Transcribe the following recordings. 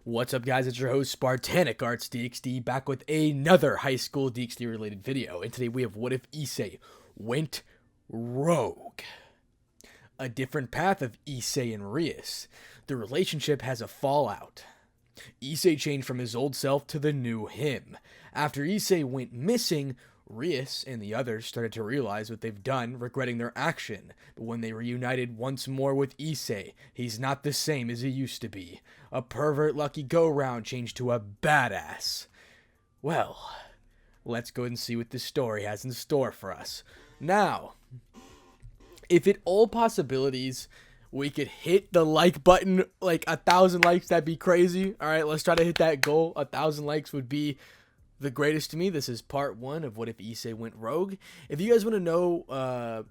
What's up, guys? It's your host, Spartanic Arts DxD, back with another high school DxD related video. And today we have What If Issei Went Rogue? A different path of Issei and Rias. The relationship has a fallout. Issei changed from his old self to the new him. After Issei went missing, Rias and the others started to realize what they've done, regretting their action. But when they reunited once more with Issei, he's not the same as he used to be. A pervert lucky go-round changed to a badass. Well, let's go and see what this story has in store for us. Now, if at all possibilities we could hit the like button, like 1,000 likes, that'd be crazy. All right, let's try to hit that goal. 1,000 likes would be the greatest to me. This is part one of What If Issei Went Rogue. If you guys want to know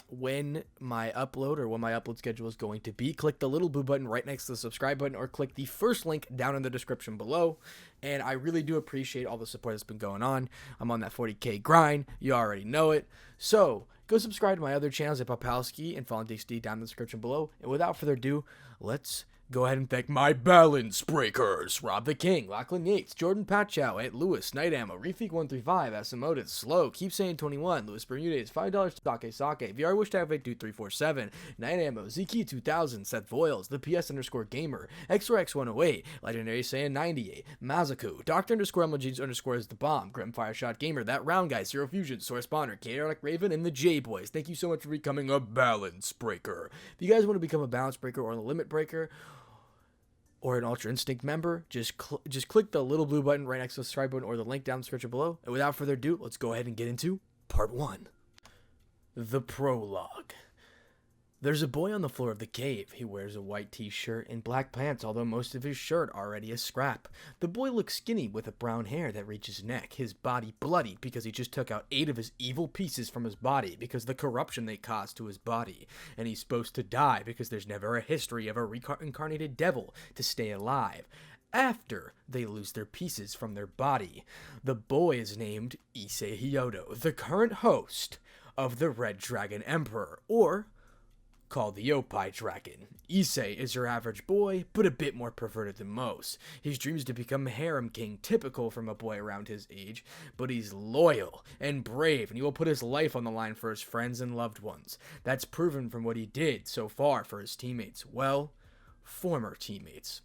when my upload schedule is going to be, click the little blue button right next to the subscribe button, or click the first link down in the description below. And I really do appreciate all the support that's been going on. I'm on that 40k grind. You already know it. So go subscribe to my other channels at Popowski and Fallen DxD down in the description below. And without further ado, let's go ahead and thank my balance breakers: Rob the King, Lachlan Yates, Jordan Patchow, Ant Lewis, Night Ammo, Refeek135, Asamotis, Slow, Keep Saying 21, Louis Bermudez, $5 Sake, VR Wish Tag 2347, Night Ammo, Ziki 2000, Seth Voiles, The PS_Gamer, XRX108, Legendary Saiyan 98, Mazaku, Dr. _MLGs_ is the bomb, Grim Fireshot Gamer, That Round Guy, Zero Fusion, Source Spawner, Chaotic Raven, and the J Boys. Thank you so much for becoming a balance breaker. If you guys want to become a balance breaker or a limit breaker, or an Ultra Instinct member, just click the little blue button right next to the subscribe button or the link down in the description below. And without further ado, let's go ahead and get into part one. The prologue. There's a boy on the floor of the cave. He wears a white t-shirt and black pants, although most of his shirt already is scrap. The boy looks skinny with a brown hair that reaches his neck, his body bloodied because he just took out 8 of his evil pieces from his body because of the corruption they caused to his body. And he's supposed to die because there's never a history of a reincarnated devil to stay alive after they lose their pieces from their body. The boy is named Issei Hyodo, the current host of the Red Dragon Emperor, or called the Yopai Dragon. Issei is your average boy, but a bit more perverted than most. His dreams to become a harem king, typical from a boy around his age, but he's loyal and brave, and he will put his life on the line for his friends and loved ones. That's proven from what he did so far for his teammates. Well, former teammates.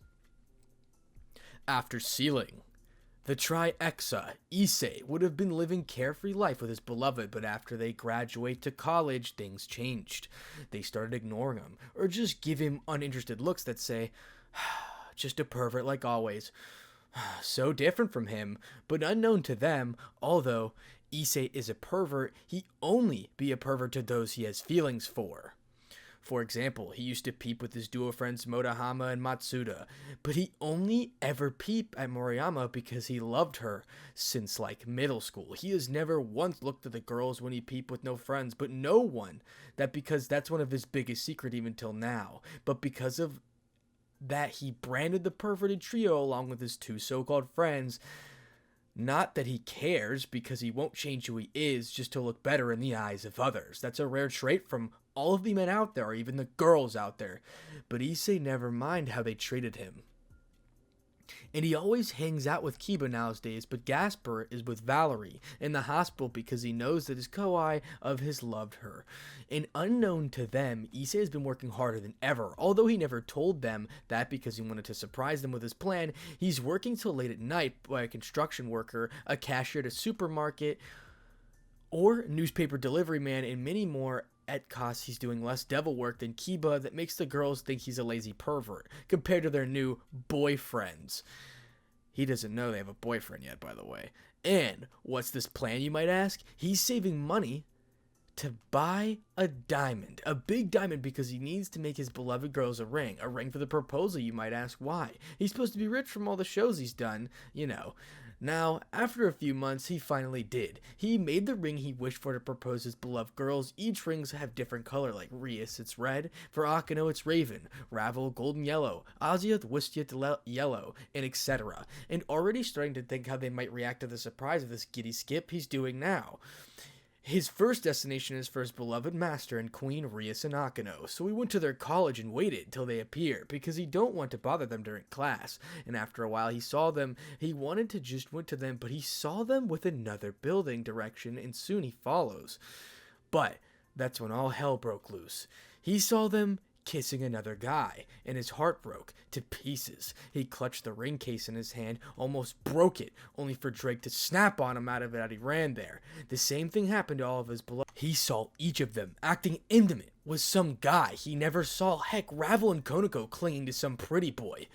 After sealing the Tri-Exa, Issei would have been living carefree life with his beloved, but after they graduate to college, things changed. They started ignoring him, or just give him uninterested looks that say, just a pervert like always. So different from him, but unknown to them, although Issei is a pervert, he only be a pervert to those he has feelings for. For example, he used to peep with his duo friends Motohama and Matsuda, but he only ever peeped at Moriyama because he loved her since like middle school. He has never once looked at the girls when he peeped with no friends, but no one, because that's one of his biggest secrets even till now. But because of that, he branded the perverted trio along with his 2 so-called friends. Not that he cares, because he won't change who he is just to look better in the eyes of others. That's a rare trait from all of the men out there, or even the girls out there. But Issei never mind how they treated him. And he always hangs out with Kiba nowadays, but Gasper is with Valerie in the hospital because he knows that his Koi of his loved her. And unknown to them, Issei has been working harder than ever. Although he never told them that because he wanted to surprise them with his plan, he's working till late at night by a construction worker, a cashier at a supermarket, or newspaper delivery man, and many more. At cost, he's doing less devil work than Kiba that makes the girls think he's a lazy pervert compared to their new boyfriends. He doesn't know they have a boyfriend yet, by the way. And what's this plan, you might ask? He's saving money to buy a diamond, a big diamond, because he needs to make his beloved girls a ring for the proposal, you might ask. Why? He's supposed to be rich from all the shows he's done, you know. Now, after a few months, he finally did. He made the ring he wished for to propose his beloved girls. Each rings have different color, like Rias, it's red. For Akano, it's raven. Ravel, golden yellow. Azioth, Wistia, yellow, and etc. And already starting to think how they might react to the surprise of this giddy skip he's doing now. His first destination is for his beloved master and queen Rias and Akano, so he went to their college and waited till they appear, because he don't want to bother them during class. And after a while he saw them, he wanted to just went to them, but he saw them with another building direction, and soon he follows. But that's when all hell broke loose. He saw them kissing another guy, and his heart broke to pieces. He clutched the ring case in his hand, almost broke it, only for Drake to snap on him out of it as he ran there. The same thing happened to all of his beloved. He saw each of them acting intimate with some guy he never saw. Heck, Ravel and Konako clinging to some pretty boy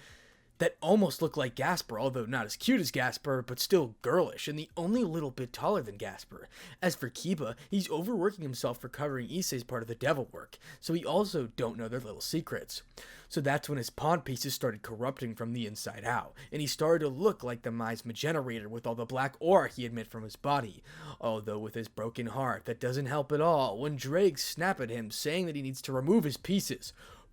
that almost looked like Gasper, although not as cute as Gasper, but still girlish, and the only little bit taller than Gasper. As for Kiba, he's overworking himself for covering Issei's part of the devil work, so he also don't know their little secrets. So that's when his pawn pieces started corrupting from the inside out, and he started to look like the miasma generator with all the black aura he emit from his body. Although with his broken heart, that doesn't help at all when Drake snapped at him, saying that he needs to remove his pieces.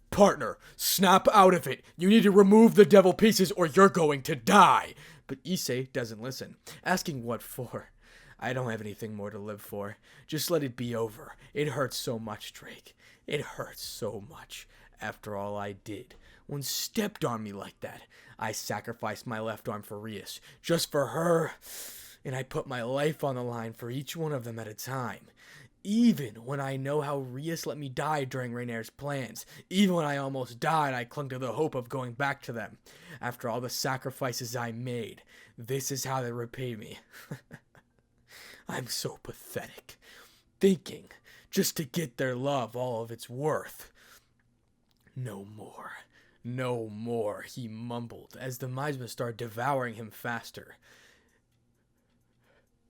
Partner, snap out of it. You need to remove the devil pieces or you're going to die. But Issei doesn't listen, asking what for. I don't have anything more to live for. Just let it be over. It hurts so much, Drake. It hurts so much. After all I did, one stepped on me like that. I sacrificed my left arm for Rias, just for her. And I put my life on the line for each one of them at a time. Even when I know how Rias let me die during Rainer's plans, even when I almost died, I clung to the hope of going back to them. After all the sacrifices I made, this is how they repay me. I'm so pathetic. Thinking just to get their love all of its worth. No more. No more, he mumbled as the miasma started devouring him faster.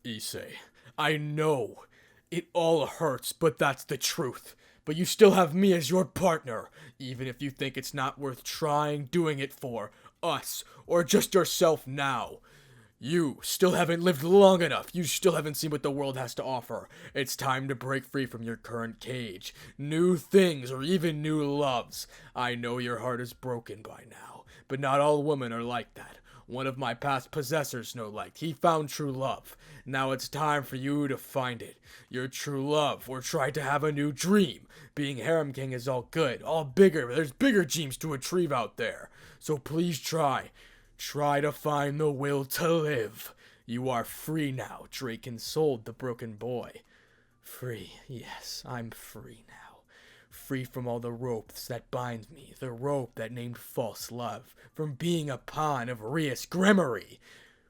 Issei, I know. It all hurts, but that's the truth. But you still have me as your partner, even if you think it's not worth trying doing it for us, or just yourself now. You still haven't lived long enough. You still haven't seen what the world has to offer. It's time to break free from your current cage. New things, or even new loves. I know your heart is broken by now, but not all women are like that. One of my past possessors, no like. He found true love. Now it's time for you to find it. Your true love, or try to have a new dream. Being Harem King is all good, all bigger, but there's bigger dreams to achieve out there. So please try. Try to find the will to live. You are free now, Drake consoled the broken boy. Free, yes, I'm free now. Free from all the ropes that bind me, the rope that named false love, from being a pawn of Rias Gremory.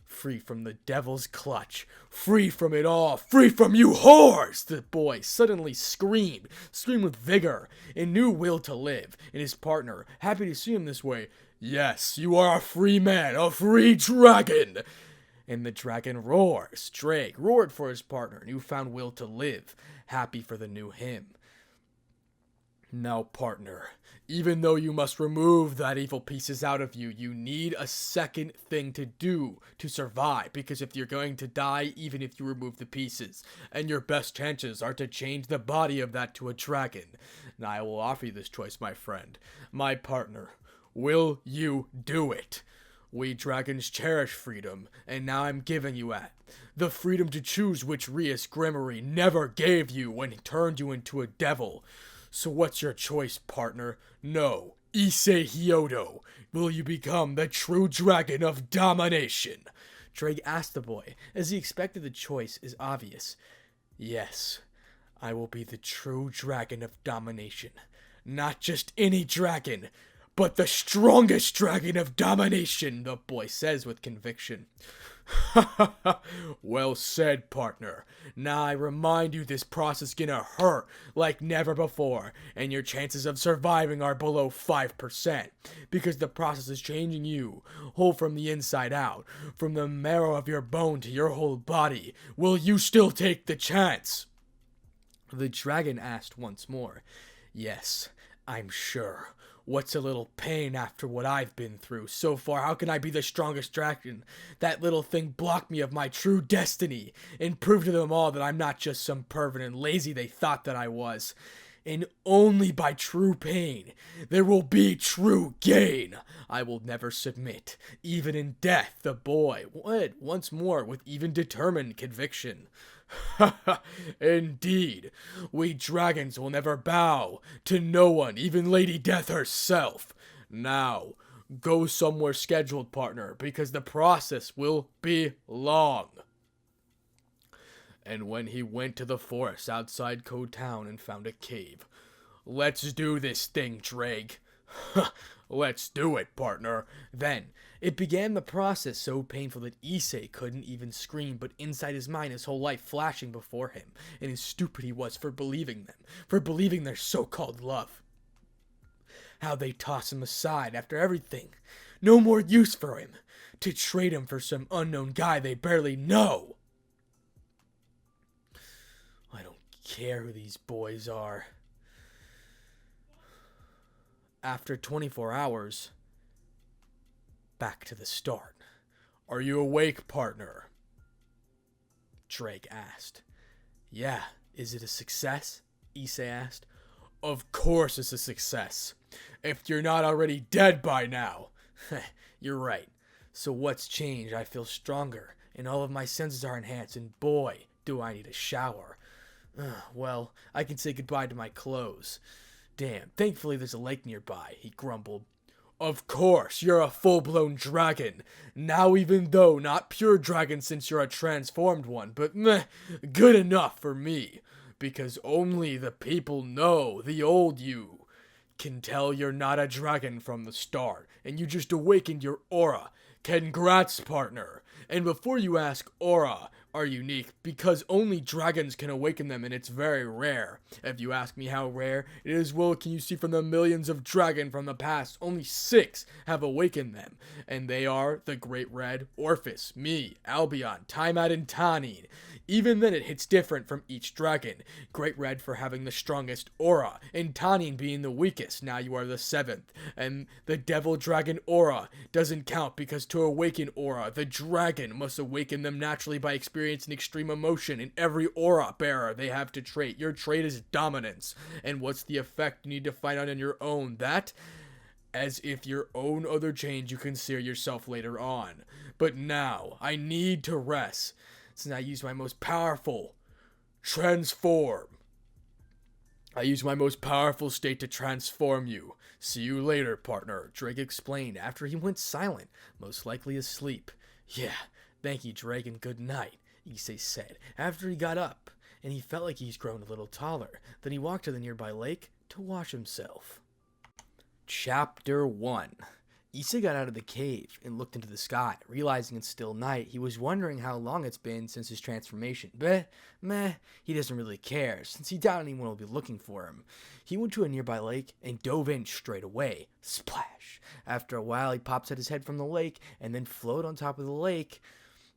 Free from the devil's clutch, free from it all, free from you whores! The boy suddenly screamed with vigor, and new will to live, and his partner, happy to see him this way. Yes, you are a free man, a free dragon! And the dragon roars. Drake roared for his partner, new found will to live, happy for the new him. Now, partner, even though you must remove that evil pieces out of you, you need a second thing to do to survive, because if you're going to die, even if you remove the pieces, and your best chances are to change the body of that to a dragon. Now, I will offer you this choice, my friend, my partner. Will you do it? We dragons cherish freedom, and now I'm giving you that. The freedom to choose which Rias Gremory never gave you when he turned you into a devil. So what's your choice, partner? No. Issei Hyodo. Will you become the true dragon of domination? Drake asked the boy, as he expected the choice is obvious. Yes, I will be the true dragon of domination. Not just any dragon, but the strongest dragon of domination, the boy says with conviction. Well said, partner. Now I remind you this process gonna hurt like never before, and your chances of surviving are below 5%, because the process is changing you, whole from the inside out, from the marrow of your bone to your whole body. Will you still take the chance? The dragon asked once more. Yes, I'm sure. What's a little pain after what I've been through so far? How can I be the strongest dragon? That little thing blocked me of my true destiny and proved to them all that I'm not just some pervert and lazy they thought that I was. and only by true pain there will be true gain. I will never submit. Even in death, the boy would once more with even determined conviction. Ha ha! Indeed, we dragons will never bow to no one, even Lady Death herself. Now, go somewhere scheduled, partner, because the process will be long. And when he went to the forest outside Code Town and found a cave. Let's do this thing, Drake. Let's do it, partner. Then, it began the process so painful that Issei couldn't even scream, but inside his mind his whole life flashing before him, and how stupid he was for believing them, for believing their so-called love. How they toss him aside after everything. No more use for him. To trade him for some unknown guy they barely know. I don't care who these boys are. After 24 hours, back to the start. Are you awake, partner? Drake asked. Yeah, is it a success? Issei asked. Of course it's a success. If you're not already dead by now. You're right. So what's changed? I feel stronger, and all of my senses are enhanced, and boy, do I need a shower. Well, I can say goodbye to my clothes. Damn, thankfully there's a lake nearby, he grumbled. Of course, you're a full-blown dragon. Now even though not pure dragon since you're a transformed one, but meh, good enough for me. Because only the people know, the old you, can tell you're not a dragon from the start, and you just awakened your aura. Congrats, partner. And before you ask, aura are unique because only dragons can awaken them, and it's very rare. If you ask me how rare it is, well, can you see from the millions of dragon from the past, only 6 have awakened them, and they are the Great Red, Orphis, me, Albion, Tiamat, and Tanine. Even then it hits different from each dragon. Great Red for having the strongest aura, and Tanine being the weakest. Now you are the 7th. And the Devil Dragon aura doesn't count because to awaken aura, the dragon must awaken them naturally by experiencing extreme emotion. In every aura bearer they have to trait. Your trait is dominance. And what's the effect you need to find out on your own? That? As if your own other change you consider yourself later on. But now, I need to rest. Since I use my most powerful transform. I use my most powerful state to transform you. See you later, partner, Drake explained after he went silent, most likely asleep. Yeah, thank you, Drake, and good night, Issei said after he got up, and he felt like he's grown a little taller. Then he walked to the nearby lake to wash himself. Chapter 1. Issei got out of the cave and looked into the sky. Realizing it's still night, he was wondering how long it's been since his transformation. But, meh, he doesn't really care, since he doubted anyone will be looking for him. He went to a nearby lake and dove in straight away. Splash! After a while, he pops out his head from the lake and then floated on top of the lake,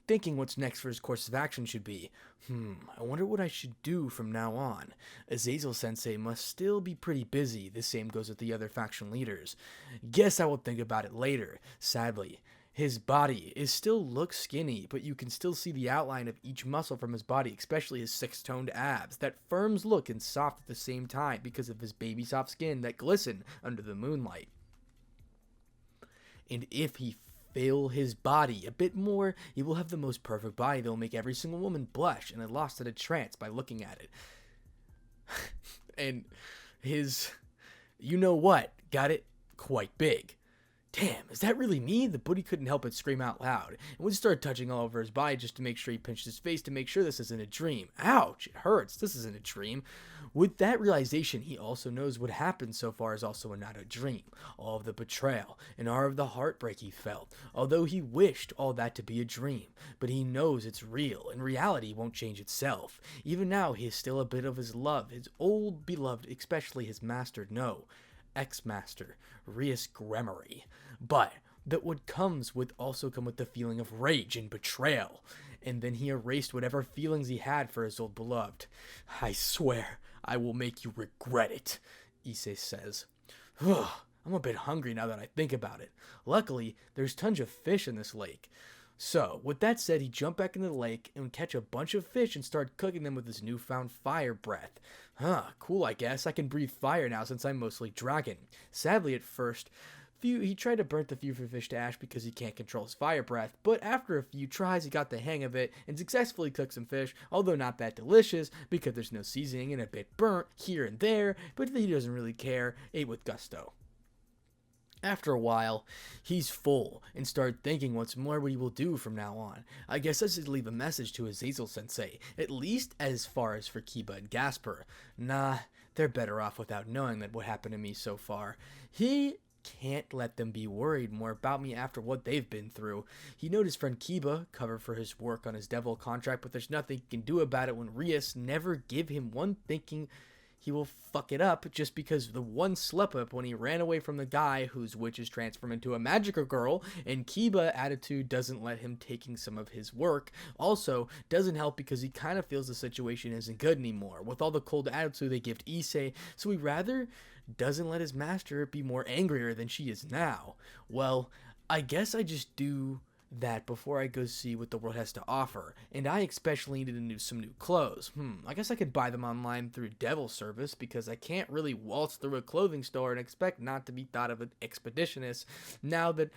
thinking what's next for his course of action should be. I wonder what I should do from now on. Azazel-sensei must still be pretty busy. The same goes with the other faction leaders. Guess I will think about it later. Sadly, his body still looks skinny, but you can still see the outline of each muscle from his body, especially his 6-toned abs. That firm look and soft at the same time because of his baby soft skin that glisten under the moonlight. And if he fill his body a bit more, he will have the most perfect body that will make every single woman blush and lost in a trance by looking at it. And his, you know what, got it quite big. Damn, is that really me? The booty couldn't help but scream out loud, and would start touching all over his body just to make sure he pinched his face to make sure this isn't a dream. Ouch, it hurts, this isn't a dream. With that realization, he also knows what happened so far is also not a dream. All of the betrayal, and all of the heartbreak he felt, although he wished all that to be a dream. But he knows it's real, and reality won't change itself. Even now, he is still a bit of his love, his old beloved, especially his master, ex-master, Rias Gremory. But that what comes with also come with the feeling of rage and betrayal. And then he erased whatever feelings he had for his old beloved. I swear, I will make you regret it, Issei says. I'm a bit hungry now that I think about it. Luckily, there's tons of fish in this lake. So, with that said, he jumped back into the lake and would catch a bunch of fish and start cooking them with his newfound fire breath. Huh, cool, I guess. I can breathe fire now since I'm mostly dragon. Sadly, at first, he tried to burn the few fish to ash because he can't control his fire breath, but after a few tries, he got the hang of it and successfully cooked some fish, although not that delicious because there's no seasoning and a bit burnt here and there, but he doesn't really care, ate with gusto. After a while, he's full and started thinking what's more what he will do from now on. I guess I should leave a message to Azazel sensei, at least as far as for Kiba and Gasper. Nah, they're better off without knowing that what happened to me so far. He can't let them be worried more about me after what they've been through. He knows his friend Kiba covered for his work on his devil contract, but there's nothing he can do about it when Rias never give him one thinking he will fuck it up just because the one slip up when he ran away from the guy whose witches transform into a magical girl, and Kiba attitude doesn't let him taking some of his work. Also, doesn't help because he kind of feels the situation isn't good anymore with all the cold attitude they give to Issei, so he rather doesn't let his master be more angrier than she is now. Well, I guess I just do that before I go see what the world has to offer, and I especially needed some new clothes. I guess I could buy them online through Devil Service because I can't really waltz through a clothing store and expect not to be thought of an expeditionist now that...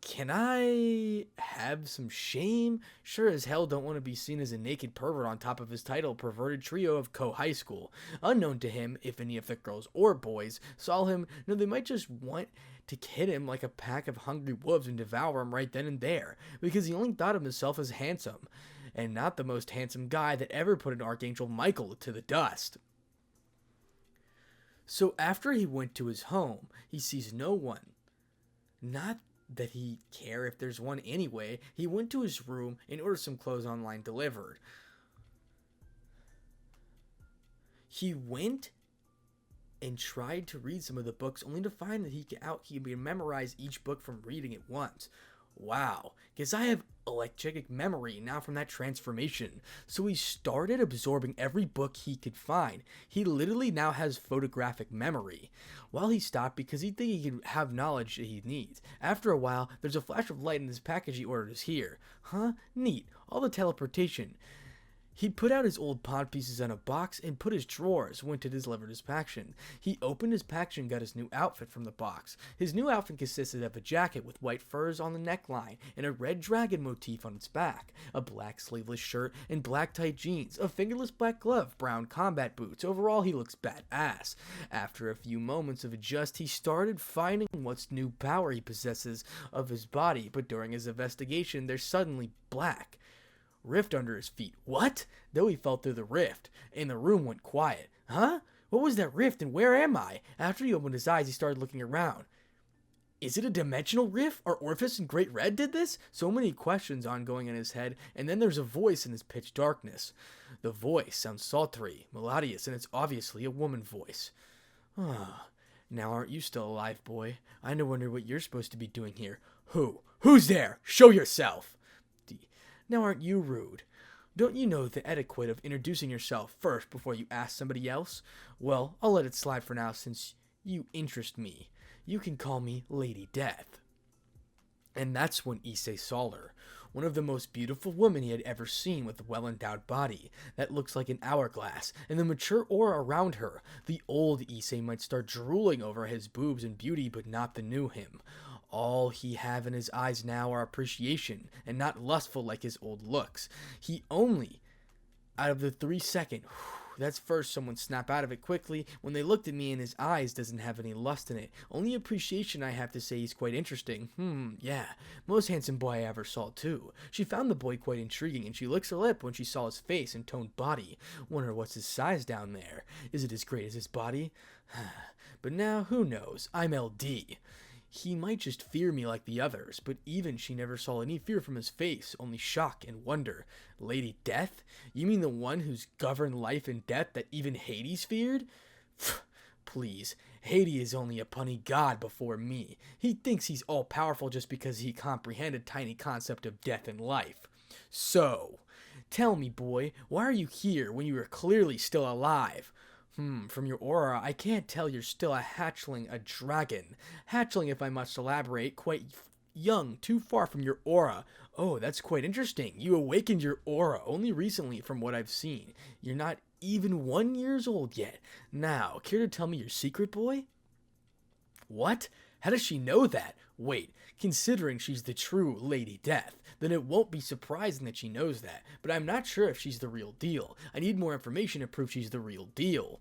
Can I have some shame? Sure as hell don't want to be seen as a naked pervert on top of his title, perverted trio of high school. Unknown to him, if any of the girls or boys saw him, they might just want to hit him like a pack of hungry wolves and devour him right then and there, because he only thought of himself as handsome, and not the most handsome guy that ever put an Archangel Michael to the dust. So after he went to his home, he sees no one. Not that he care if there's one anyway. He went to his room and ordered some clothes online delivered. He went and tried to read some of the books only to find that he could memorize each book from reading it once. Wow, guess I have electric memory now from that transformation. So he started absorbing every book he could find. He literally now has photographic memory. Well, he stopped because he think he could have knowledge that he needs. After a while, there's a flash of light and this package he ordered is here. Huh? Neat. All the teleportation. He put out his old pod pieces in a box and put his drawers, went to deliver his package. He opened his package and got his new outfit from the box. His new outfit consisted of a jacket with white furs on the neckline and a red dragon motif on its back, a black sleeveless shirt and black tight jeans, a fingerless black glove, brown combat boots. Overall, he looks badass. After a few moments of adjust, he started finding what's new power he possesses of his body, but during his investigation, there's suddenly black rift under his feet. What? Though he fell through the rift, and the room went quiet. Huh? What was that rift, and where am I? After he opened his eyes, he started looking around. Is it a dimensional rift? Are Orpheus and Great Red did this? So many questions ongoing in his head, and then there's a voice in his pitch darkness. The voice sounds sultry, melodious, and it's obviously a woman voice. Now aren't you still alive, boy? I wonder what you're supposed to be doing here. Who? Who's there? Show yourself! Now aren't you rude? Don't you know the etiquette of introducing yourself first before you ask somebody else? Well, I'll let it slide for now since you interest me. You can call me Lady Death. And that's when Issei saw her. One of the most beautiful women he had ever seen with a well-endowed body that looks like an hourglass, and the mature aura around her. The old Issei might start drooling over his boobs and beauty, but not the new him. All he have in his eyes now are appreciation, and not lustful like his old looks. He only, out of the 3 second, that's first someone snap out of it quickly. When they looked at me and his eyes doesn't have any lust in it. Only appreciation I have to say he's quite interesting. Yeah. Most handsome boy I ever saw too. She found the boy quite intriguing and she licks her lip when she saw his face and toned body. Wonder what's his size down there. Is it as great as his body? But now who knows? I'm LD. He might just fear me like the others, but even she never saw any fear from his face, only shock and wonder. Lady Death? You mean the one who's governed life and death that even Hades feared? Please, Hades is only a punny god before me. He thinks he's all-powerful just because he comprehended tiny concept of death and life. So, tell me, boy, why are you here when you are clearly still alive? From your aura, I can't tell you're still a hatchling, a dragon. Hatchling, if I must elaborate, quite young, too far from your aura. Oh, that's quite interesting. You awakened your aura only recently from what I've seen. You're not even 1 year old yet. Now, care to tell me your secret, boy? What? How does she know that? Wait, considering she's the true Lady Death, then it won't be surprising that she knows that, but I'm not sure if she's the real deal. I need more information to prove she's the real deal.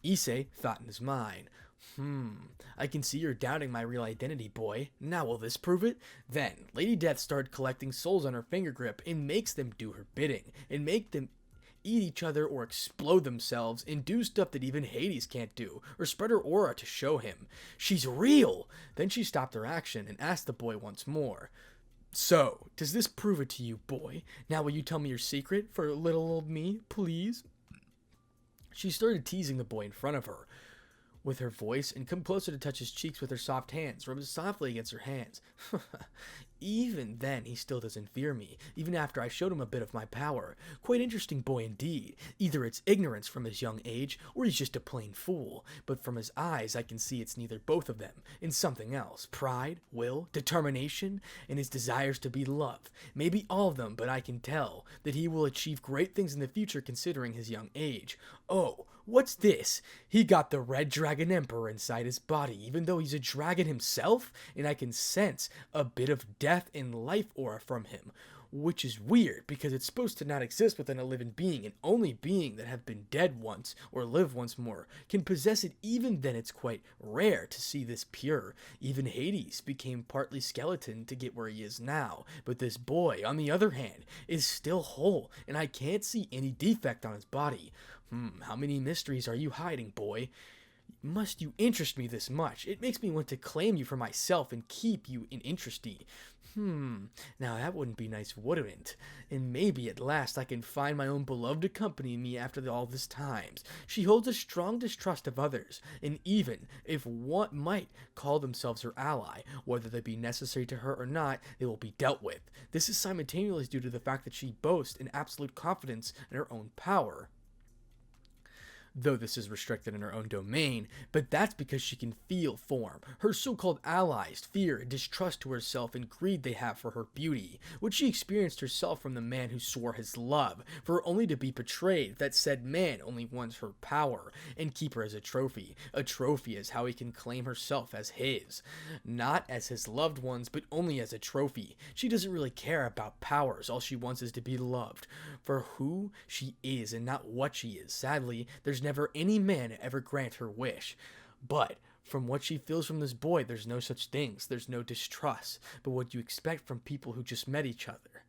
Issei thought in his mind. I can see you're doubting my real identity, boy. Now will this prove it? Then, Lady Death started collecting souls on her finger grip and makes them do her bidding, and make them eat each other or explode themselves and do stuff that even Hades can't do, or spread her aura to show him. She's real! Then she stopped her action and asked the boy once more. So, does this prove it to you, boy? Now will you tell me your secret for little old me, please? She started teasing the boy in front of her with her voice and come closer to touch his cheeks with her soft hands, rub softly against her hands. Even then, he still doesn't fear me, even after I showed him a bit of my power. Quite interesting boy indeed. Either it's ignorance from his young age, or he's just a plain fool. But from his eyes, I can see it's neither both of them, and something else. Pride, will, determination, and his desires to be loved. Maybe all of them, but I can tell that he will achieve great things in the future considering his young age. Oh, what's this? He got the Red Dragon Emperor inside his body, even though he's a dragon himself, and I can sense a bit of death and life aura from him, which is weird because it's supposed to not exist within a living being, and only being that have been dead once or live once more can possess it. Even then, it's quite rare to see this pure. Even Hades became partly skeleton to get where he is now, but this boy, on the other hand, is still whole, and I can't see any defect on his body. How many mysteries are you hiding, boy? Must you interest me this much? It makes me want to claim you for myself and keep you in interesting. Now that wouldn't be nice, wouldn't it? And maybe at last I can find my own beloved to accompany me after all this times. She holds a strong distrust of others, and even if one might call themselves her ally, whether they be necessary to her or not, they will be dealt with. This is simultaneously due to the fact that she boasts an absolute confidence in her own power, though this is restricted in her own domain, but that's because she can feel form. Her so-called allies fear and distrust to herself and greed they have for her beauty, which she experienced herself from the man who swore his love, for her only to be betrayed. That said man only wants her power and keep her as a trophy. A trophy is how he can claim herself as his, not as his loved ones, but only as a trophy. She doesn't really care about powers. All she wants is to be loved for who she is and not what she is. Sadly, there's never any man ever grant her wish. But from what she feels from this boy, there's no such things. There's no distrust, but what you expect from people who just met each other.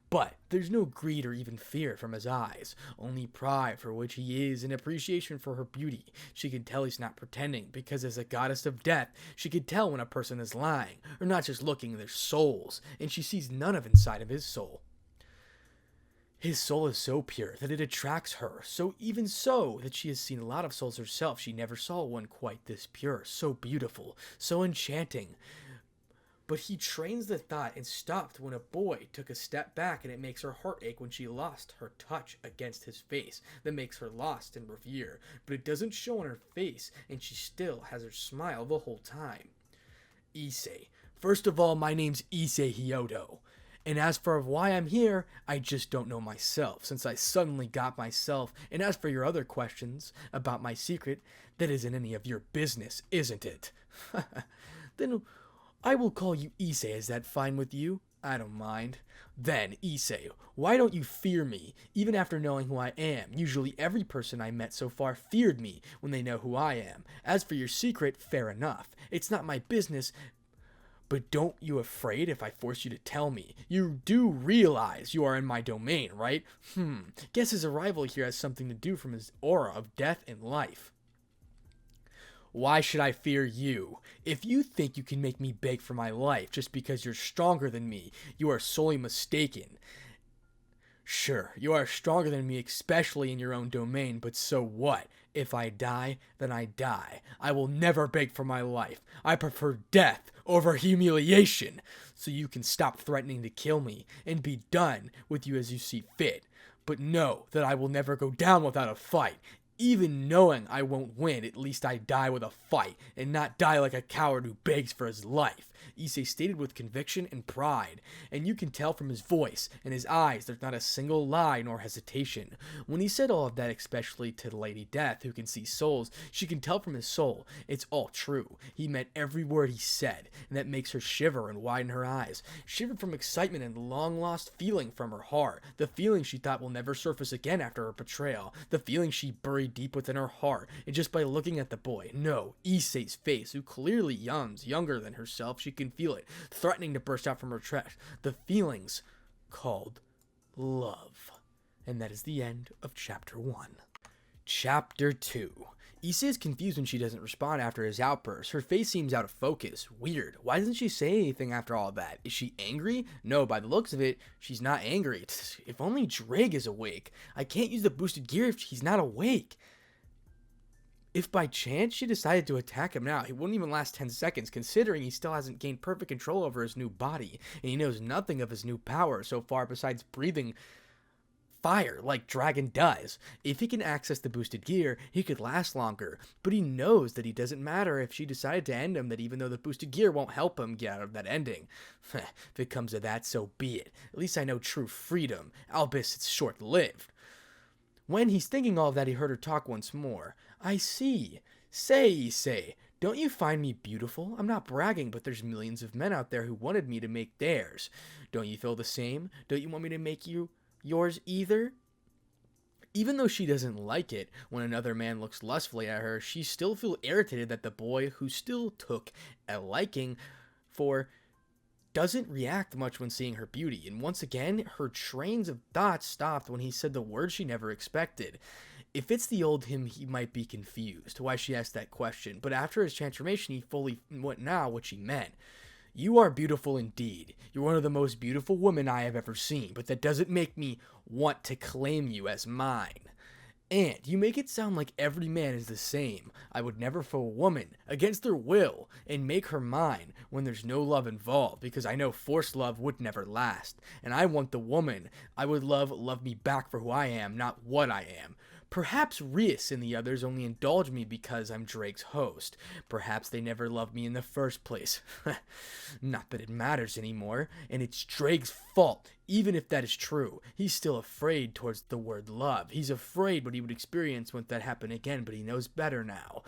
But there's no greed or even fear from his eyes, only pride for which he is and appreciation for her beauty. She can tell he's not pretending, because as a goddess of death, she can tell when a person is lying, or not just looking at their souls, and she sees none of inside of his soul. His soul is so pure that it attracts her, so even so that she has seen a lot of souls herself. She never saw one quite this pure, so beautiful, so enchanting. But he trains the thought and stopped when a boy took a step back, and it makes her heart ache when she lost her touch against his face. That makes her lost and revere, but it doesn't show on her face, and she still has her smile the whole time. Issei. First of all, my name's Issei Hyodo. And as for why I'm here, I just don't know myself, since I suddenly got myself. And as for your other questions about my secret, that isn't any of your business, isn't it? Then I will call you Issei. Is that fine with you? I don't mind. Then, Issei, why don't you fear me, even after knowing who I am? Usually every person I met so far feared me when they know who I am. As for your secret, fair enough. It's not my business. But don't you afraid if I force you to tell me? You do realize you are in my domain, right? Guess his arrival here has something to do from his aura of death and life. Why should I fear you? If you think you can make me beg for my life just because you're stronger than me, you are sorely mistaken. Sure, you are stronger than me, especially in your own domain, but so what? If I die, then I die. I will never beg for my life. I prefer death over humiliation, so you can stop threatening to kill me and be done with you as you see fit. But know that I will never go down without a fight. Even knowing I won't win, at least I die with a fight, and not die like a coward who begs for his life. Issei stated with conviction and pride, and you can tell from his voice and his eyes there's not a single lie nor hesitation. When he said all of that, especially to Lady Death, who can see souls, she can tell from his soul it's all true. He meant every word he said, and that makes her shiver and widen her eyes. Shiver from excitement and long-lost feeling from her heart, the feeling she thought will never surface again after her betrayal, the feeling she buried deep within her heart, and just by looking at the boy, no, Issei's face, who clearly younger than herself, she can feel it, threatening to burst out from her chest, the feelings called love. And that is the end of Chapter 1. Chapter 2. Issei is confused when she doesn't respond after his outburst. Her face seems out of focus. Weird. Why doesn't she say anything after all that? Is she angry? No, by the looks of it, she's not angry. If only Drake is awake. I can't use the boosted gear if he's not awake. If by chance she decided to attack him now, he wouldn't even last 10 seconds, considering he still hasn't gained perfect control over his new body, and he knows nothing of his new power so far besides breathing fire like Dragon does. If he can access the boosted gear, he could last longer, but he knows that it doesn't matter if she decided to end him, that even though the boosted gear won't help him get out of that ending. If it comes to that, so be it. At least I know true freedom, albeit it's short-lived. When he's thinking all of that, he heard her talk once more. I see. Say, don't you find me beautiful? I'm not bragging, but there's millions of men out there who wanted me to make theirs. Don't you feel the same? Don't you want me to make you yours either? Even though she doesn't like it when another man looks lustfully at her, she still feels irritated that the boy, who still took a liking for, doesn't react much when seeing her beauty. And once again, her trains of thoughts stopped when he said the words she never expected. If it's the old him, he might be confused why she asked that question, but after his transformation, he fully went now what she meant. You are beautiful indeed. You're one of the most beautiful women I have ever seen, but that doesn't make me want to claim you as mine. And you make it sound like every man is the same. I would never for a woman, against their will, and make her mine when there's no love involved, because I know forced love would never last. And I want the woman I would love me back for who I am, not what I am. Perhaps Rias and the others only indulge me because I'm Drake's host. Perhaps they never loved me in the first place. Not that it matters anymore, and it's Drake's fault. Even if that is true, he's still afraid towards the word love. He's afraid what he would experience when that happened again, but he knows better now.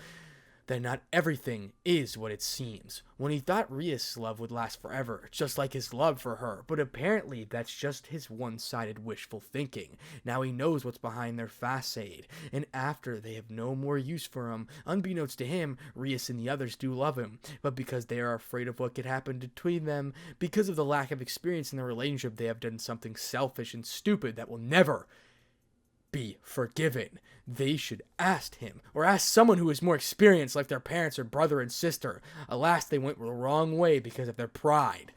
That not everything is what it seems. When he thought Rias' love would last forever, just like his love for her, but apparently that's just his one-sided wishful thinking. Now he knows what's behind their facade, and after they have no more use for him, unbeknownst to him, Rias and the others do love him, but because they are afraid of what could happen between them, because of the lack of experience in their relationship, they have done something selfish and stupid that will never be forgiven. They should ask him, or ask someone who is more experienced, like their parents or brother and sister. Alas, they went the wrong way because of their pride.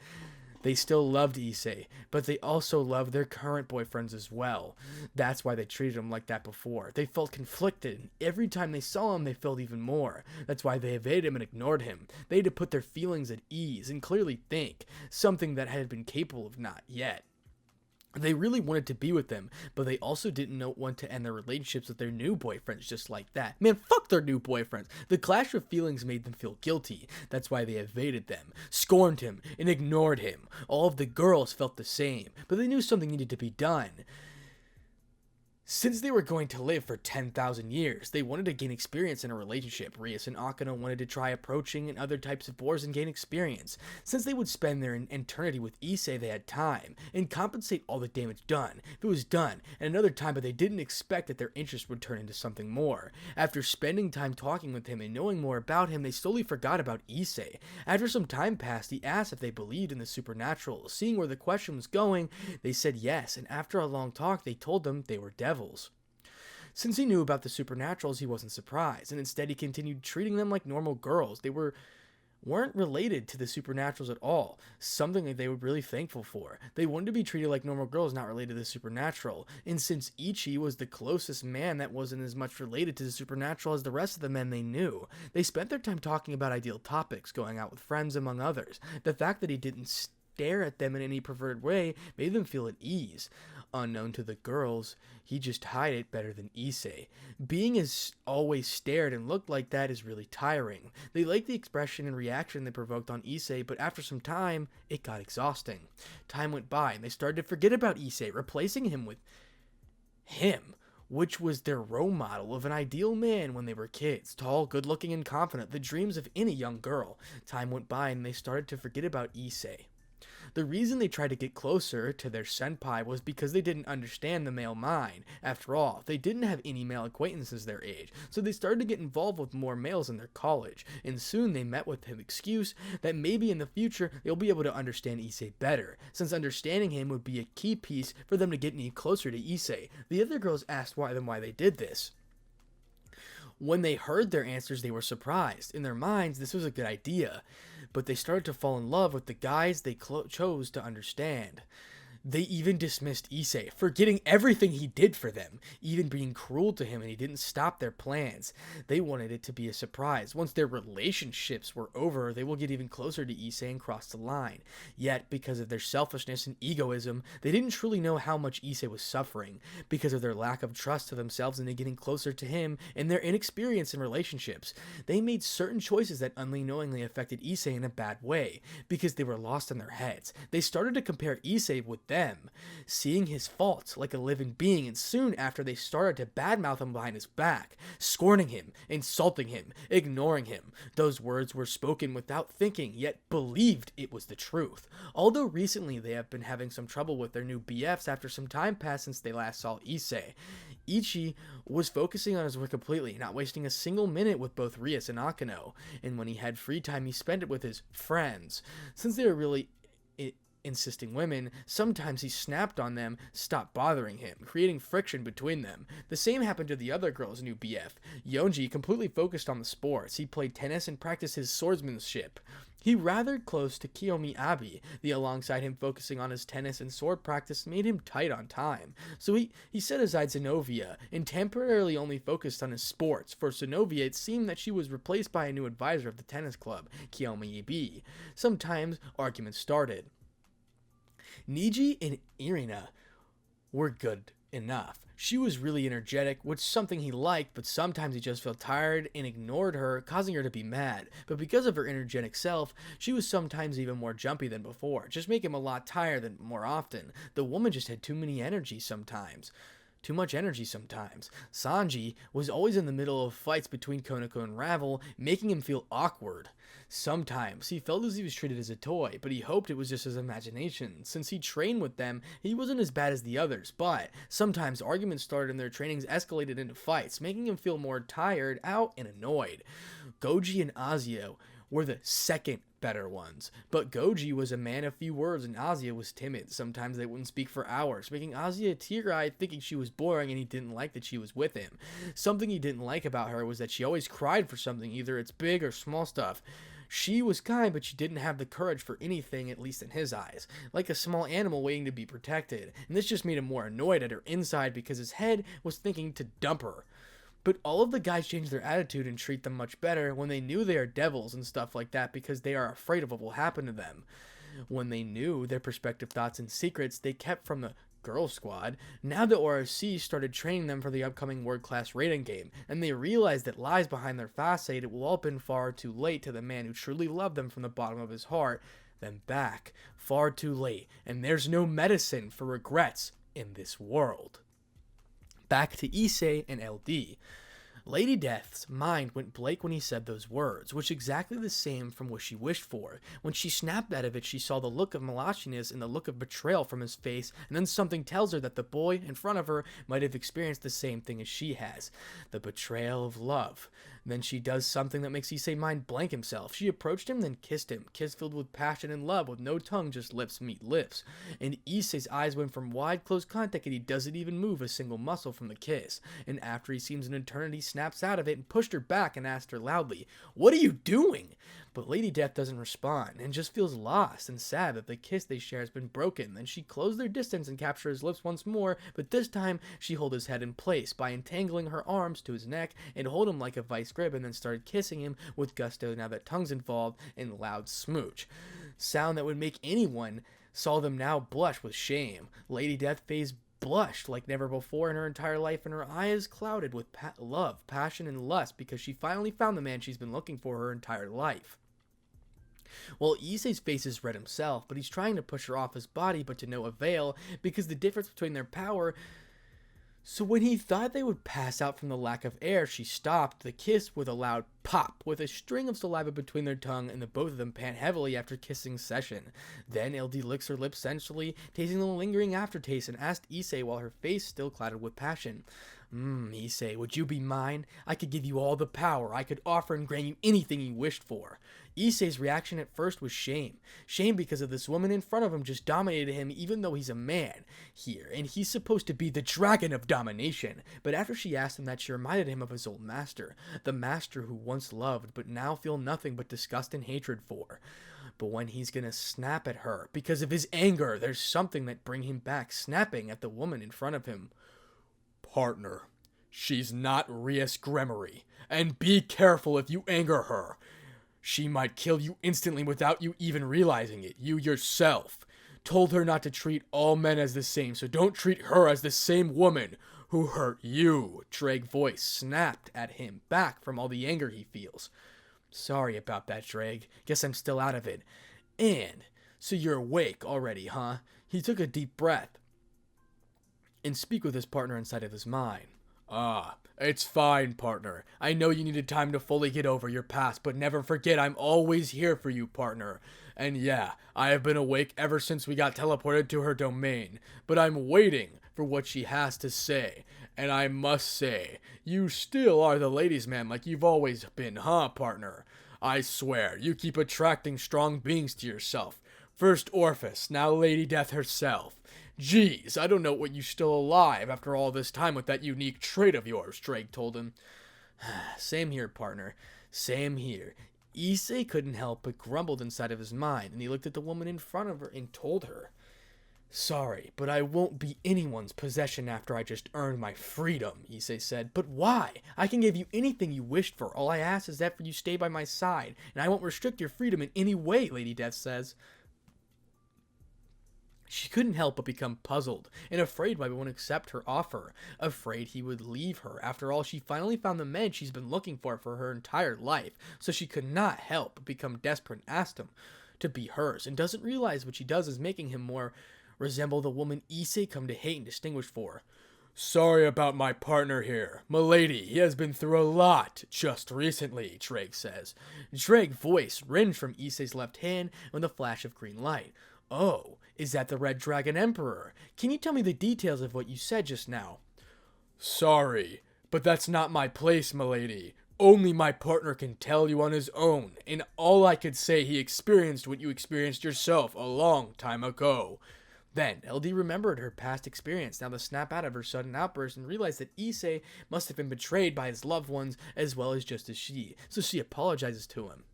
They still loved Issei, but they also loved their current boyfriends as well. That's why they treated him like that before. They felt conflicted. Every time they saw him, they felt even more. That's why they evaded him and ignored him. They had to put their feelings at ease and clearly think, something that had been capable of not yet. They really wanted to be with him, but they also didn't want to end their relationships with their new boyfriends just like that. Man, fuck their new boyfriends. The clash of feelings made them feel guilty. That's why they evaded them, scorned him, and ignored him. All of the girls felt the same, but they knew something needed to be done. Since they were going to live for 10,000 years, they wanted to gain experience in a relationship. Rias and Akano wanted to try approaching and other types of boars and gain experience. Since they would spend their eternity with Issei, they had time, and compensate all the damage done. If it was done, and another time, but they didn't expect that their interest would turn into something more. After spending time talking with him and knowing more about him, they slowly forgot about Issei. After some time passed, he asked if they believed in the supernatural. Seeing where the question was going, they said yes, and after a long talk, they told them they were devils. Since he knew about the supernaturals, he wasn't surprised, and instead he continued treating them like normal girls. They weren't related to the supernaturals at all, something that they were really thankful for. They wanted to be treated like normal girls, not related to the supernatural. And since Ichi was the closest man that wasn't as much related to the supernatural as the rest of the men they knew, they spent their time talking about ideal topics, going out with friends, among others. The fact that he didn't stare at them in any perverted way made them feel at ease. Unknown to the girls, he just hid it better than Issei. Being as always stared and looked like that is really tiring. They liked the expression and reaction they provoked on Issei, but after some time, it got exhausting. Time went by, and they started to forget about Issei, replacing him with him, which was their role model of an ideal man when they were kids, tall, good-looking, and confident, the dreams of any young girl. Time went by, and they started to forget about Issei. The reason they tried to get closer to their senpai was because they didn't understand the male mind. After all, they didn't have any male acquaintances their age, so they started to get involved with more males in their college, and soon they met with the excuse that maybe in the future they'll be able to understand Issei better, since understanding him would be a key piece for them to get any closer to Issei. The other girls asked why they did this. When they heard their answers, they were surprised. In their minds, this was a good idea, but they started to fall in love with the guys they chose to understand. They even dismissed Issei, forgetting everything he did for them, even being cruel to him, and he didn't stop their plans. They wanted it to be a surprise. Once their relationships were over, they will get even closer to Issei and cross the line. Yet, because of their selfishness and egoism, they didn't truly know how much Issei was suffering, because of their lack of trust to themselves and in getting closer to him, and their inexperience in relationships. They made certain choices that unknowingly affected Issei in a bad way, because they were lost in their heads. They started to compare Issei with them, seeing his faults like a living being, and soon after they started to badmouth him behind his back, scorning him, insulting him, ignoring him. Those words were spoken without thinking, yet believed it was the truth. Although recently they have been having some trouble with their new BFs after some time passed since they last saw Issei. Ichi was focusing on his work completely, not wasting a single minute with both Rias and Akano, and when he had free time he spent it with his friends. Since they were really insisting women, sometimes he snapped on them, stopped bothering him, creating friction between them. The same happened to the other girl's new BF. Yonji completely focused on the sports. He played tennis and practiced his swordsmanship. He rathered close to Kiyomi Abi. The alongside him focusing on his tennis and sword practice made him tight on time. So he set aside Zenobia and temporarily only focused on his sports. For Zenobia, it seemed that she was replaced by a new advisor of the tennis club, Kiyomi Ibi. Sometimes arguments started. Niji and Irina were good enough. She was really energetic, which is something he liked, but sometimes he just felt tired and ignored her, causing her to be mad. But because of her energetic self, she was sometimes even more jumpy than before, just making him a lot tired than more often. The woman just had too much energy sometimes. Sanji was always in the middle of fights between Konako and Ravel, making him feel awkward. Sometimes he felt as he was treated as a toy, but he hoped it was just his imagination. Since he trained with them, he wasn't as bad as the others, but sometimes arguments started and their trainings escalated into fights, making him feel more tired, out, and annoyed. Goji and Azio were the second better ones, but Goji was a man of few words and Azia was timid. Sometimes they wouldn't speak for hours, making Azia tear-eyed, thinking she was boring and he didn't like that she was with him. Something he didn't like about her was that she always cried for something, either it's big or small stuff. She was kind, but she didn't have the courage for anything, at least in his eyes, like a small animal waiting to be protected, and this just made him more annoyed at her inside because his head was thinking to dump her. But all of the guys changed their attitude and treat them much better when they knew they are devils and stuff like that because they are afraid of what will happen to them. When they knew their prospective thoughts and secrets they kept from the girl squad, now the ORC started training them for the upcoming world-class rating game, and they realized that lies behind their facade it will all been far too late to the man who truly loved them from the bottom of his heart, then back, far too late, and there's no medicine for regrets in this world. Back to Issei and LD. Lady Death's mind went blank when he said those words, which exactly the same from what she wished for. When she snapped out of it, she saw the look of maliciousness and the look of betrayal from his face, and then something tells her that the boy in front of her might have experienced the same thing as she has. The betrayal of love. Then she does something that makes Issei mind blank himself. She approached him, then kissed him. Kiss filled with passion and love, with no tongue, just lips meet lips. And Issei's eyes went from wide, close contact, and he doesn't even move a single muscle from the kiss. And after he seems an eternity, snaps out of it and pushed her back and asked her loudly, "What are you doing?" But Lady Death doesn't respond and just feels lost and sad that the kiss they share has been broken. Then she closed their distance and captured his lips once more, but this time she held his head in place by entangling her arms to his neck and hold him like a vice grip, and then started kissing him with gusto now that tongue's involved and loud smooch. Sound that would make anyone saw them now blush with shame. Lady Death phased blushed like never before in her entire life, and her eyes clouded with love, passion, and lust because she finally found the man she's been looking for her entire life. Well, Issei's face is red himself, but he's trying to push her off his body, but to no avail, because the difference between their power. So when he thought they would pass out from the lack of air, she stopped the kiss with a loud pop, with a string of saliva between their tongue, and the both of them pant heavily after kissing session. Then LD licks her lips sensually, tasting the lingering aftertaste, and asked Issei while her face still clouded with passion. Issei, would you be mine? I could give you all the power. I could offer and grant you anything you wished for. Issei's reaction at first was shame. Shame because of this woman in front of him just dominated him even though he's a man here, and he's supposed to be the dragon of domination. But after she asked him that, she reminded him of his old master, the master who once loved but now feel nothing but disgust and hatred for. But when he's gonna snap at her because of his anger, there's something that bring him back, snapping at the woman in front of him. Partner, she's not Rias Gremory, and be careful if you anger her. She might kill you instantly without you even realizing it. You yourself told her not to treat all men as the same, so don't treat her as the same woman who hurt you. Drake's voice snapped at him back from all the anger he feels. Sorry about that, Drake. Guess I'm still out of it. And, so you're awake already, huh? He took a deep breath and speak with his partner inside of his mind. It's fine, partner. I know you needed time to fully get over your past, but never forget I'm always here for you, partner. And yeah, I have been awake ever since we got teleported to her domain, but I'm waiting for what she has to say. And I must say, you still are the ladies' man like you've always been, huh, partner? I swear, you keep attracting strong beings to yourself. First Orphis, now Lady Death herself. Geez, I don't know what you're still alive after all this time with that unique trait of yours, Drake told him. Same here, partner. Same here. Issei couldn't help but grumbled inside of his mind, and he looked at the woman in front of her and told her, Sorry, but I won't be anyone's possession after I just earned my freedom, Issei said. But why? I can give you anything you wished for. All I ask is that you stay by my side, and I won't restrict your freedom in any way, Lady Death says. She couldn't help but become puzzled and afraid why he wouldn't accept her offer, afraid he would leave her. After all, she finally found the man she's been looking for her entire life, so she could not help but become desperate and asked him to be hers, and doesn't realize what she does is making him more resemble the woman Issei come to hate and distinguish for. Sorry about my partner here. Milady, he has been through a lot just recently, Drake says. Drake's voice ranged from Issei's left hand with a flash of green light. Oh, is that the Red Dragon Emperor? Can you tell me the details of what you said just now? Sorry, but that's not my place, milady. Only my partner can tell you on his own, and all I could say he experienced what you experienced yourself a long time ago. Then, LD remembered her past experience, now the snap out of her sudden outburst, and realized that Issei must have been betrayed by his loved ones as well as just as she, so she apologizes to him.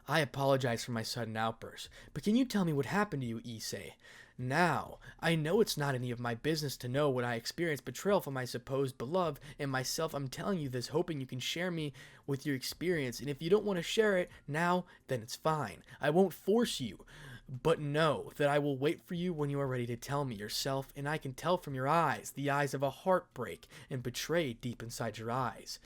I apologize for my sudden outburst, but can you tell me what happened to you, Issei? Now, I know it's not any of my business to know what I experienced betrayal from my supposed beloved and myself. I'm telling you this hoping you can share me with your experience, and if you don't want to share it now, then it's fine. I won't force you, but know that I will wait for you when you are ready to tell me yourself, and I can tell from your eyes, the eyes of a heartbreak and betrayed deep inside your eyes.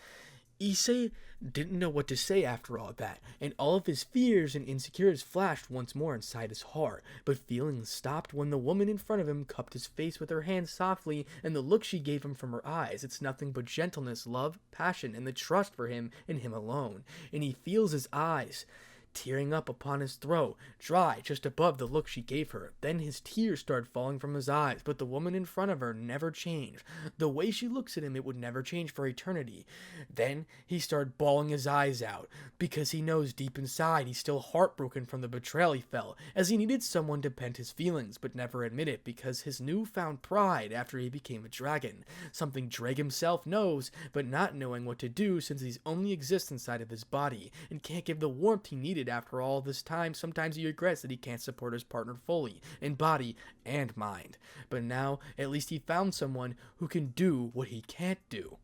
Issei didn't know what to say after all that, and all of his fears and insecurities flashed once more inside his heart, but feelings stopped when the woman in front of him cupped his face with her hand softly, and the look she gave him from her eyes, it's nothing but gentleness, love, passion, and the trust for him and him alone, and he feels his eyes tearing up upon his throat, dry just above the look she gave her. Then his tears started falling from his eyes, but the woman in front of her never changed. The way she looks at him, it would never change for eternity. Then he started bawling his eyes out, because he knows deep inside he's still heartbroken from the betrayal he felt, as he needed someone to vent his feelings, but never admit it, because his newfound pride after he became a dragon. Something Drake himself knows, but not knowing what to do since he only exists inside of his body, and can't give the warmth he needed after all this time. Sometimes he regrets that he can't support his partner fully, in body and mind. But now, at least he found someone who can do what he can't do.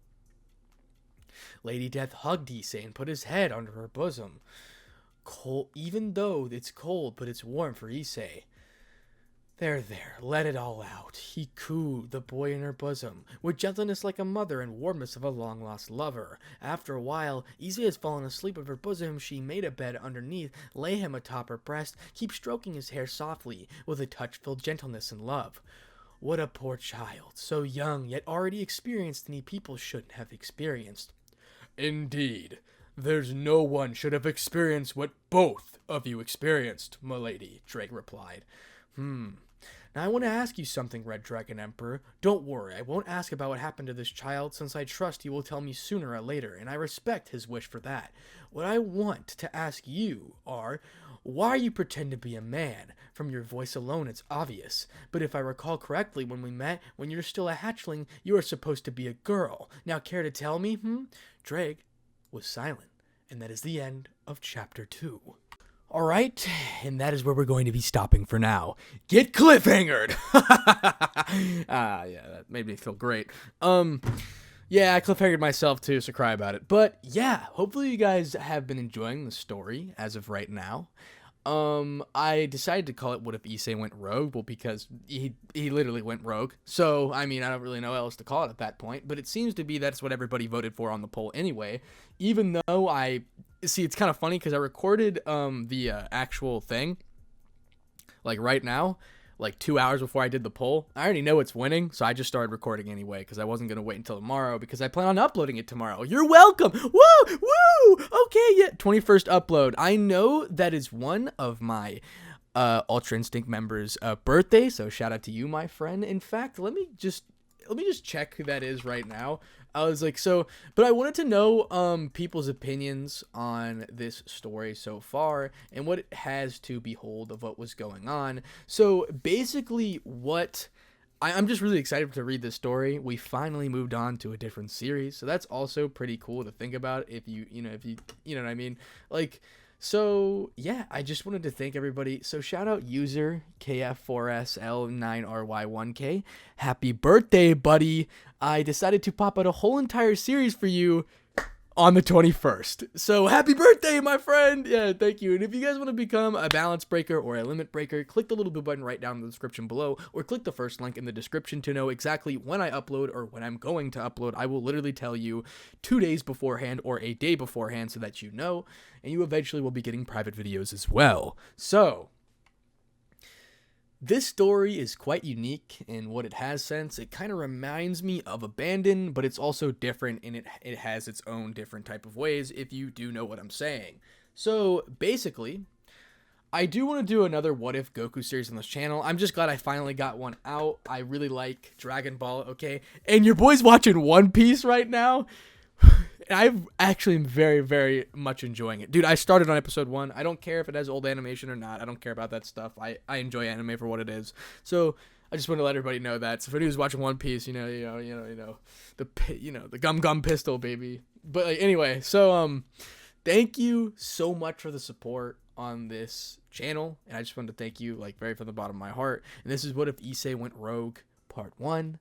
Lady Death hugged Issei and put his head under her bosom. Cold, even though it's cold, but it's warm for Issei. There, let it all out. He cooed the boy in her bosom, with gentleness like a mother and warmness of a long-lost lover. After a while, Issei has fallen asleep of her bosom. She made a bed underneath, lay him atop her breast, keep stroking his hair softly, with a touch-filled gentleness and love. What a poor child, so young, yet already experienced any people shouldn't have experienced. Indeed, there's no one should have experienced what both of you experienced, milady, Drake replied. Now I want to ask you something, Red Dragon Emperor. Don't worry, I won't ask about what happened to this child, since I trust he will tell me sooner or later, and I respect his wish for that. What I want to ask you are, why you pretend to be a man? From your voice alone, it's obvious. But if I recall correctly, when we met, when you're still a hatchling, you were supposed to be a girl. Now care to tell me, Drake was silent, and that is the end of Chapter 2. Alright, and that is where we're going to be stopping for now. Get cliffhangered! Yeah, that made me feel great. Yeah, I cliffhangered myself too, so cry about it. But yeah, hopefully you guys have been enjoying the story as of right now. I decided to call it What If Issei Went Rogue? Well, because he literally went rogue. So, I mean, I don't really know what else to call it at that point. But it seems to be that's what everybody voted for on the poll anyway. Even though see, it's kind of funny because I recorded the actual thing, like right now, like 2 hours before I did the poll. I already know it's winning, so I just started recording anyway because I wasn't going to wait until tomorrow because I plan on uploading it tomorrow. You're welcome! Woo! Woo! Okay, yeah, 21st upload. I know that is one of my Ultra Instinct members' birthday, so shout out to you, my friend. In fact, let me just check who that is right now. I was like, but I wanted to know people's opinions on this story so far and what it has to behold of what was going on. So basically I'm just really excited to read this story. We finally moved on to a different series. So that's also pretty cool to think about if you know what I mean? Like, so yeah, I just wanted to thank everybody. So shout out user KF4SL9RY1K. Happy birthday, buddy. I decided to pop out a whole entire series for you on the 21st. So happy birthday, my friend. Yeah, thank you. And if you guys want to become a balance breaker or a limit breaker, click the little blue button right down in the description below, or click the first link in the description to know exactly when I upload or when I'm going to upload. I will literally tell you 2 days beforehand or a day beforehand so that you know, and you eventually will be getting private videos as well. So this story is quite unique in what it has since. It kind of reminds me of Abandon, but it's also different, and it has its own different type of ways, if you do know what I'm saying. So basically, I do want to do another What If Goku series on this channel. I'm just glad I finally got one out. I really like Dragon Ball, okay? And your boy's watching One Piece right now. I've actually very, very much enjoying it. Dude, I started on episode 1. I don't care if it has old animation or not. I don't care about that stuff. I enjoy anime for what it is. So I just want to let everybody know that. So if anyone's watching One Piece, the gum gum pistol, baby. But anyway, so thank you so much for the support on this channel, and I just wanted to thank you very from the bottom of my heart. And this is What If Issei Went Rogue Part 1.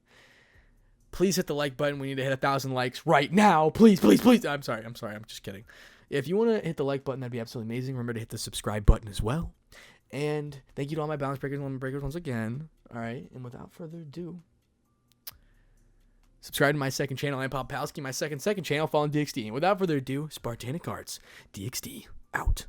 Please hit the like button. We need to hit 1,000 likes right now. Please, please, please. I'm sorry. I'm just kidding. If you want to hit the like button, that'd be absolutely amazing. Remember to hit the subscribe button as well. And thank you to all my balance breakers and limit breakers once again. All right. And without further ado, subscribe to my second channel, I'm Popowski, my second channel, Fallen DxD. And without further ado, Spartanic Arts, DxD, out.